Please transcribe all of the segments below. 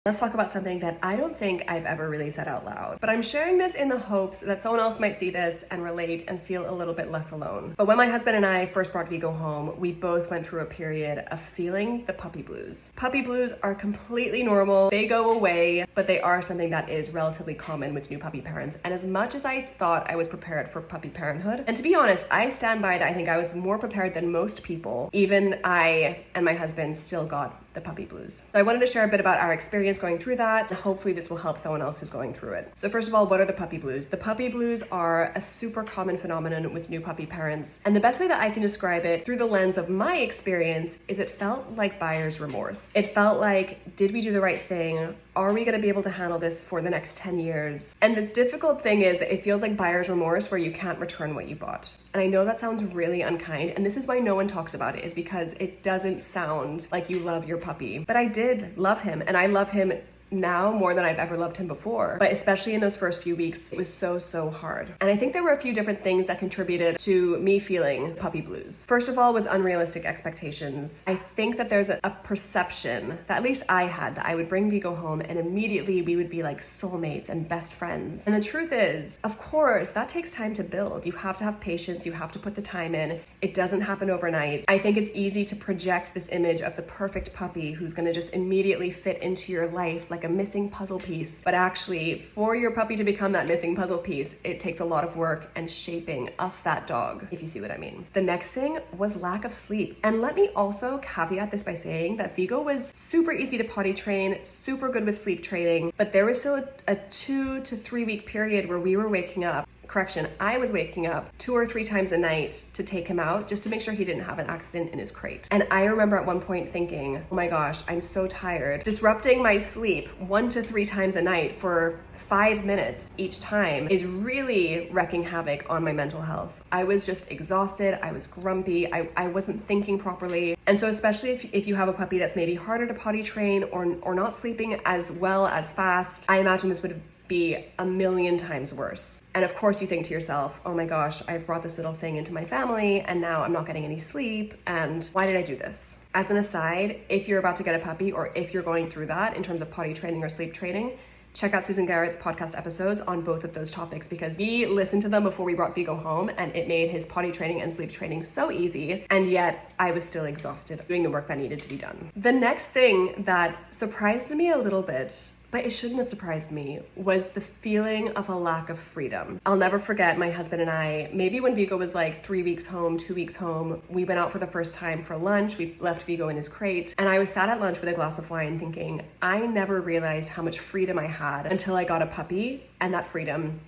Let's talk about something that I don't think I've ever really said out loud, but I'm sharing this in the hopes that someone else might see this and relate and feel a little bit less alone. But when my husband and I first brought Vigo home, we both went through a period of feeling the puppy blues. Puppy blues are completely normal. They go away, but they are something that is relatively common with new puppy parents. And as much as I thought I was prepared for puppy parenthood, and to be honest, I stand by that. I think I was more prepared than most people. Even I and my husband still got the puppy blues. So I wanted to share a bit about our experience going through that, and hopefully this will help someone else who's going through it. So first of all, what are the puppy blues? The puppy blues are a super common phenomenon with new puppy parents. And the best way that I can describe it through the lens of my experience is it felt like buyer's remorse. It felt like, did we do the right thing? Are we going to be able to handle this for the next 10 years? And the difficult thing is that it feels like buyer's remorse where you can't return what you bought. And I know that sounds really unkind, and this is why no one talks about it, is because it doesn't sound like you love your puppy. But I did love him, and I love him now more than I've ever loved him before. But especially in those first few weeks, it was so hard. And I think there were a few different things that contributed to me feeling puppy blues. First of all was unrealistic expectations. I think that there's a perception that at least I had, that I would bring Vigo home and immediately we would be like soulmates and best friends. And the truth is, of course, that takes time to build. You have to have patience. You have to put the time in. It doesn't happen overnight. I think it's easy to project this image of the perfect puppy who's going to just immediately fit into your life like a missing puzzle piece. But actually, for your puppy to become that missing puzzle piece, it takes a lot of work and shaping of that dog, if you see what I mean. The next thing was lack of sleep. And let me also caveat this by saying that Vigo was super easy to potty train, super good with sleep training, but there was still a 2 to 3 week period where we were waking up. Correction, I was waking up 2 or 3 times a night to take him out just to make sure he didn't have an accident in his crate. And I remember at one point thinking, oh my gosh, I'm so tired. Disrupting my sleep 1 to 3 times a night for 5 minutes each time is really wreaking havoc on my mental health. I was just exhausted. I was grumpy. I wasn't thinking properly. And so especially if you have a puppy that's maybe harder to potty train or not sleeping as well as fast, I imagine this would be a million times worse. And of course you think to yourself, oh my gosh, I've brought this little thing into my family and now I'm not getting any sleep, and why did I do this? As an aside, if you're about to get a puppy or if you're going through that in terms of potty training or sleep training, check out Susan Garrett's podcast episodes on both of those topics, because we listened to them before we brought Vigo home and it made his potty training and sleep training so easy, and yet I was still exhausted doing the work that needed to be done. The next thing that surprised me a little bit, but it shouldn't have surprised me, was the feeling of a lack of freedom. I'll never forget my husband and I, maybe when Vigo was like 3 weeks home, 2 weeks home, we went out for the first time for lunch. We left Vigo in his crate, and I was sat at lunch with a glass of wine thinking, I never realized how much freedom I had until I got a puppy, and that freedom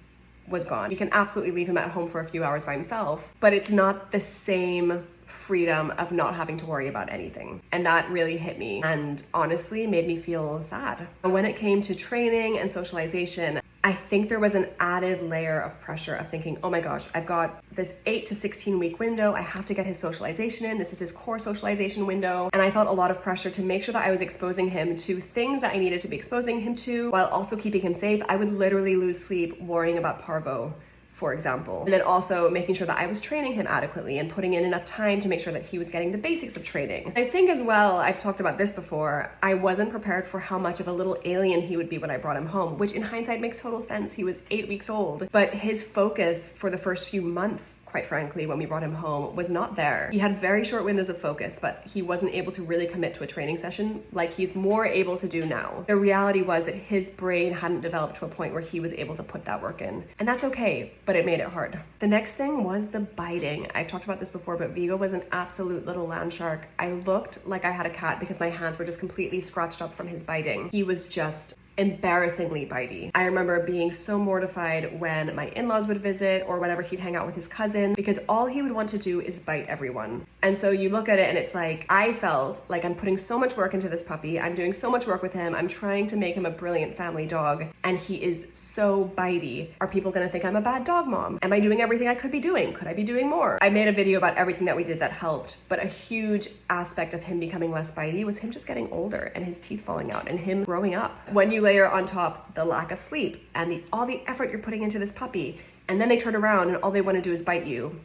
was gone. You can absolutely leave him at home for a few hours by himself, but it's not the same freedom of not having to worry about anything. And that really hit me and honestly made me feel sad. And when it came to training and socialization, I think there was an added layer of pressure of thinking, oh my gosh, I've got this 8 to 16 week window. I have to get his socialization in. This is his core socialization window. And I felt a lot of pressure to make sure that I was exposing him to things that I needed to be exposing him to while also keeping him safe. I would literally lose sleep worrying about parvo, for example. And then also making sure that I was training him adequately and putting in enough time to make sure that he was getting the basics of training. I think as well, I've talked about this before, I wasn't prepared for how much of a little alien he would be when I brought him home, which in hindsight makes total sense. He was 8 weeks old, but his focus for the first few months, quite frankly, when we brought him home, was not there. He had very short windows of focus, but he wasn't able to really commit to a training session like he's more able to do now. The reality was that his brain hadn't developed to a point where he was able to put that work in. And that's okay, but it made it hard. The next thing was the biting. I've talked about this before, but Vigo was an absolute little land shark. I looked like I had a cat because my hands were just completely scratched up from his biting. He was just embarrassingly bitey. I remember being so mortified when my in-laws would visit or whenever he'd hang out with his cousin, because all he would want to do is bite everyone. And so you look at it and it's like, I felt like I'm putting so much work into this puppy. I'm doing so much work with him. I'm trying to make him a brilliant family dog, and he is so bitey. Are people gonna think I'm a bad dog mom? Am I doing everything I could be doing? Could I be doing more? I made a video about everything that we did that helped, but a huge aspect of him becoming less bitey was him just getting older and his teeth falling out and him growing up. When you layer on top the lack of sleep and all the effort you're putting into this puppy, and then they turn around and all they want to do is bite you,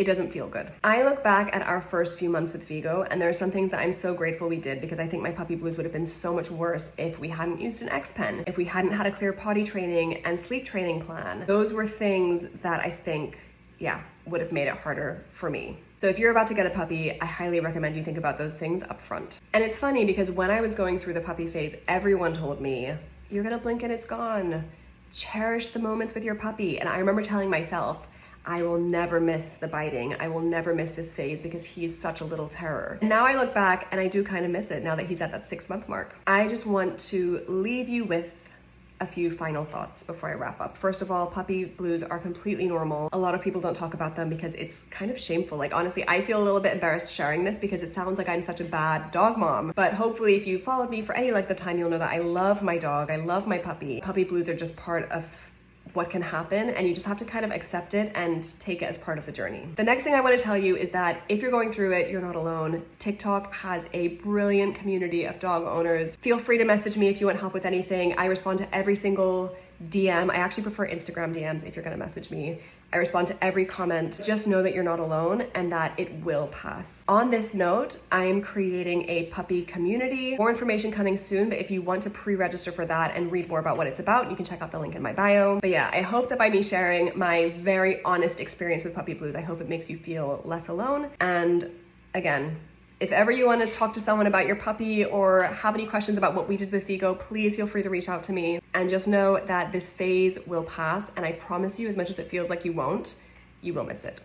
it doesn't feel good. I look back at our first few months with Vigo, and there are some things that I'm so grateful we did, because I think my puppy blues would have been so much worse if we hadn't used an X-Pen, if we hadn't had a clear potty training and sleep training plan. Those were things that I think, yeah, would have made it harder for me. So if you're about to get a puppy, I highly recommend you think about those things up front. And it's funny because when I was going through the puppy phase, everyone told me, you're gonna blink and it's gone. Cherish the moments with your puppy. And I remember telling myself, I will never miss the biting. I will never miss this phase because he's such a little terror. And now I look back and I do kind of miss it now that he's at that 6-month mark. I just want to leave you with a few final thoughts before I wrap up. First of all, puppy blues are completely normal. A lot of people don't talk about them because it's kind of shameful. Like, honestly, I feel a little bit embarrassed sharing this because it sounds like I'm such a bad dog mom. But hopefully if you followed me for any length of time, you'll know that I love my dog. I love my puppy. Puppy blues are just part of what can happen, and you just have to kind of accept it and take it as part of the journey. The next thing I want to tell you is that if you're going through it, you're not alone. TikTok has a brilliant community of dog owners. Feel free to message me if you want help with anything. I respond to every single DM. I actually prefer Instagram DMs if you're gonna message me. I respond to every comment. Just know that you're not alone and that it will pass. On this note, I'm creating a puppy community. More information coming soon, but if you want to pre-register for that and read more about what it's about, you can check out the link in my bio. But yeah, I hope that by me sharing my very honest experience with puppy blues, I hope it makes you feel less alone. And again, if ever you want to talk to someone about your puppy or have any questions about what we did with Vigo, please feel free to reach out to me. And just know that this phase will pass, and I promise you, as much as it feels like you won't, you will miss it.